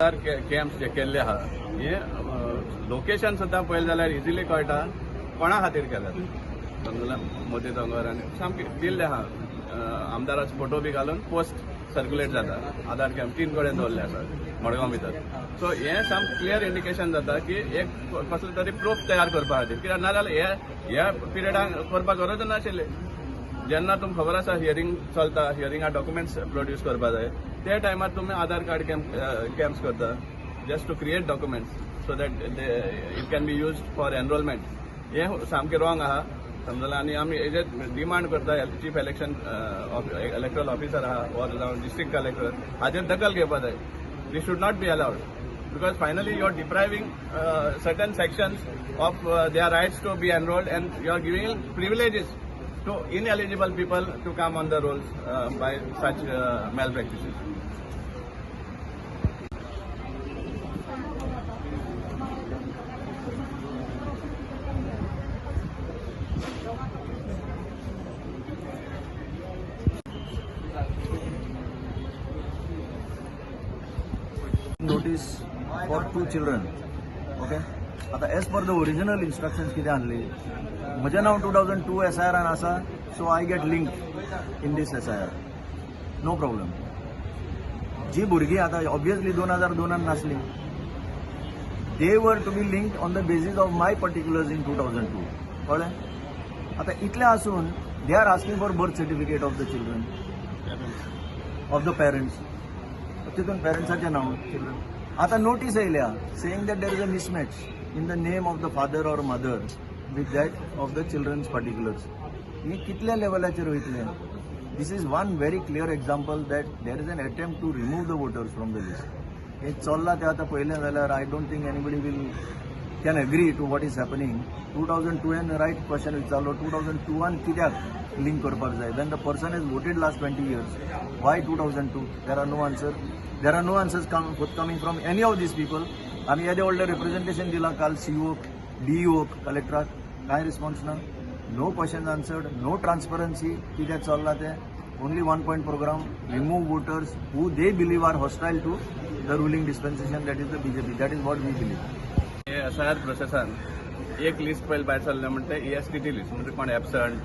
Camps जे केल्ले आहा हे लोकेशन सुद्दां पळयलें जाल्यार इजिली कळटा कोणा खातीर केल्यात. समजला मोदी दोंगर आनी सामके दिल्ले आहा. आमदाराचो फोटो बी घालून पोस्ट सर्क्युलेट जाता. आधार कॅम्प 3 कडेन दवरले आसात मडगांव भितर. सो हे सामकें क्लियर इंडिकेशन जाता की एक कसले तरी प्रूफ तयार करपा खातीर. कित्याक नाजाल्यार ह्या पिरियडाक करपाक गरज नाशिल्ली. जेन्ना तुमकां खबर आसा हियरिंग चलता, हियरिंगा डॉक्युमेंट्स प्रोड्यूस करपा जाय, ते टायमार तुम्ही आधार कार्ड कॅम्प्स करता just to create documents so that it can be used for enrolment. हे सामकें रॉंग आहा. समजला. आनी आमी हेजे डिमांड करता चीफ इलेक्टरल ऑफिसर आहा वर जावन डिस्ट्रिक्ट कलेक्टर हाजेर दखल घेवपा जाय. This should not be allowed because finally you are depriving certain sections of their rights to be enrolled and you are giving privileges to ineligible people to come on the rolls by such malpractices. Notice for 2 children. Okay. आता as per the original instructions कितें आसली, म्हजें नांव 2002 SIR आसा, so I get linked in this SIR. No problem. जी भुरगीं आता obviously 2002 नासली, they were to be linked on the basis of my particulars in 2002. कळ्ळें? आता इतलें आसून they are asking for birth certificate of the children, of the parents. तितून पेरेंट्साचें नांव children. आता नोटीस येयल्या saying that there is a mismatch in the name of the father or mother with that of the children's particulars. हे कितल्या लेवलाचेर वयतले? This is one very clear example that there is an attempt to remove the voters from the list. हे चल्लां तें आतां पळयलें जाल्यार I don't think anybody will can agree to what is happening. 2002 right question विचारलो 2002 कित्याक link करपाक जाय when the person has voted last 20 years. Why 2002? There are no answer. There are no answers coming from any of these people. आम्ही येदे व्हडले representation दिला काल CO DEO कलेक्टराक, काय रिस्पॉन्स ना. No question answered, no transparency. कितें चल्लां तें only 1 point program. Remove voters who they believe are hostile to the ruling dispensation, that is the BJP. That is what we believe. हे SIR प्रोसेसान एक list पयलीं भायर सरलें म्हणटा ESTT लिस्ट, म्हणजे कोण एबसंट,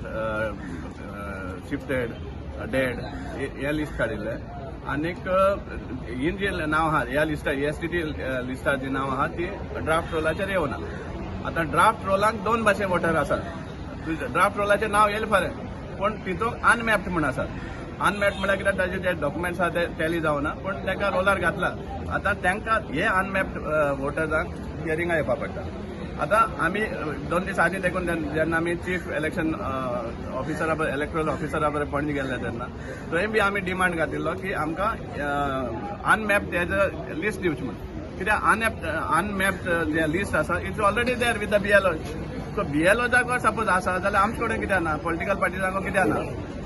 शिफ्टेड, डेड हे लिस्ट काडिल्ले. आनीक हीन जे नांव आहा ह्या लिस्टार ESTT लिस्टार जी नांव आहा ती ड्राफ्ट रोलाचेर येवना. आतां ड्राफ्ट रोलाक 2 भाशे वोटर आसात. ड्राफ्ट रोलाचेर नांव येयलें खरें, पूण तितून अनमॅप्ड म्हण आसात. अनमॅप्ड म्हळ्यार कित्याक ताजे जे डॉक्युमेंट्स आहा ते टॅली जावना, पूण तांकां रोलार घातला. आतां तांकां हे अनमॅप्ड वोटर्सांक हियरिंगा येवपा पडटा. आतां आमी 2 दीस आदीं देखून जेन्ना आमी चीफ इलेक्शन ऑफिसरा इलेक्टरल ऑफिसरा बरें पणजे गेल्ले तेन्ना थंय बी आमी डिमांड घातिल्लो की आमकां अनमॅप्ड हेजो लिस्ट दिवची म्हणून. कित्याक अनमॅप्ड जे लिस्ट आसा it's already there with the BLO. So BLO जागो सपोज आसा जाल्यार आमचे कडेन कित्याक ना, पॉलिटिकल पार्टीजांक कित्याक ना?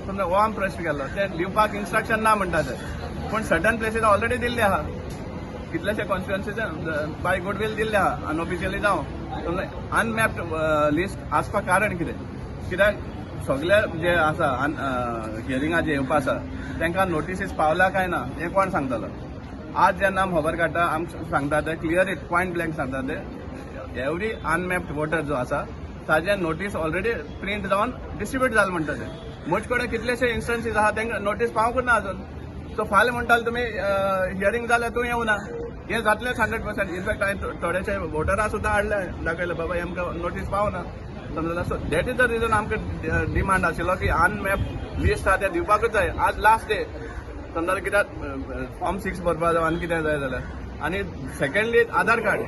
समजा हो आमी प्रश्न केल्लो ते दिवपाक इन्स्ट्रक्शन ना म्हणटा ते, पूण सर्टन प्लेसीस ऑलरेडी दिल्ले आहा. कितलेशे कॉन्स्टिट्युएन्सीचे बाय गुडविल दिल्ले आहा अनऑफिशियली जावं. अनमॅप्ड लिस्ट आसपाक कारण कितें? कित्याक सगळे जे आसा हियरिंगा जे येवपा आसा तांकां नोटिसीस पावला काय ना हें कोण सांगतलो? आज जेन्ना आमी खबर काडटा आमकां सांगता ते क्लियर इट पॉयंट ब्लँक सांगता ते एवरी अनमॅप्ड वोटर जो आसा ताजे नोटीस ऑलरेडी प्रिंट जावन डिस्ट्रिब्यूट जालें म्हणटा ते. म्हजे कडेन कितलेशे इन्स्टन्सीस आहा तांकां नोटीस पावूंक ना अजून. सो फाल्यां म्हणटाले तुमी हियरिंग जाल्यार तूं येवना. हे जातलेंच 100%. इनफॅक्ट हांवें थोडेशे वोटरां सुद्दां हाडले, दाखयले बाबा आमकां नोटीस पावना. समजला. So that is the region आमकां डिमांड आशिल्लो की अनमॅप्ड लिस्ट आहा ते दिवपाकूच जाय. आज लास्ट डे. समजा कित्याक फॉर्म 6 भरपा जाय आनी कितें जाय जाल्यार. आनी सेकंडली आधार कार्ड.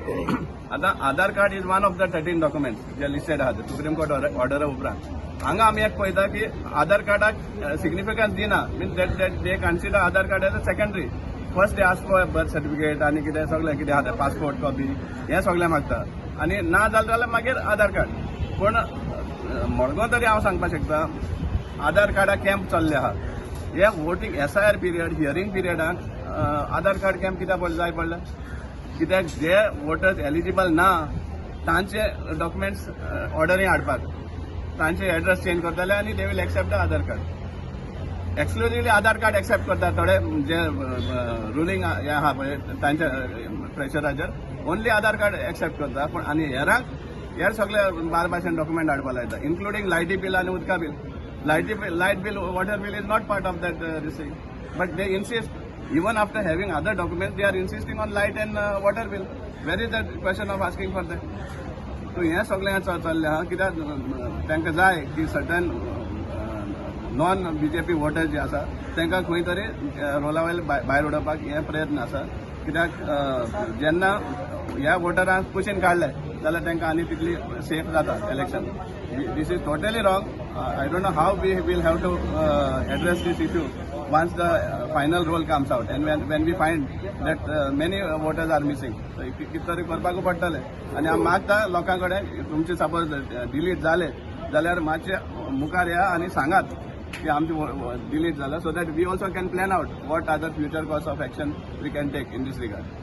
आतां Aadhaar card is one of the 13 documents जे लिस्टेड आहा सुप्रीम कोर्ट ऑर्डरा उपरांत. हांगा आमी एक पळयता की आधार कार्डाक सिग्निफिकन्स दिना. Means that they consider Aadhaar card as a secondary. First they ask for birth certificate आनी कितें सगळें कितें आहा पासपोर्ट कॉपी हें सगळें मागता. आनी ना जालें जाल्यार मागीर आधार कार्ड. पूण मडगांव तरी हांव सांगपाक शकता आधार कार्डाक कॅम्प चल्ले आहा. हे वोटींग SIR पिरियड हियरिंग पिरियडाक आधार कार्ड कॅम्प कित्याक जाय पडलें? कित्याक जे वोटर्स एलिजिबल ना तांचे डॉक्युमेंट्स ऑर्डरी हाडपाक, तांचे एड्रेस चेंज करतले आनी they will accept the Aadhaar card. Exclusively Aadhaar card accept करतात थोडे जे रुलींग हे आहा पळय तांच्या प्रेशराचेर ओन्ली आधार कार्ड एक्सेप्ट करता पण आनी हेर सगळे बार भाशेन डॉक्युमेंट हाडपा लायता इन्क्लुडींग लायटी बील आनी उदका bill light bill water bill is not part of that rising but they insist even after having other documents they are insisting on light and water bill where is that question of asking for that so हें सगळें चल्लें आहा कित्याक तांकां जाय की certain non BJP voters जे आसा तांकां खंय तरी रोला वयले भायर उडोवपाक हे प्रयत्न आसा कित्याक जेन्ना ह्या वोटरांक कुशीन काडले जाल्यार तांकां आनी तितली सेफ जाता election this is totally wrong I don't know how we will have to address this issue once the final roll comes out and when we find that many voters are missing so कितें तरी करपाक पडटलें आनी हांव मागता लोकां कडेन तुमचे सपोज डिलीट जाले जाल्यार मातशे मुखार या आनी सांगात की आमचे डिलीट जाला so that we also can plan out what are the future course of action we can take in this regard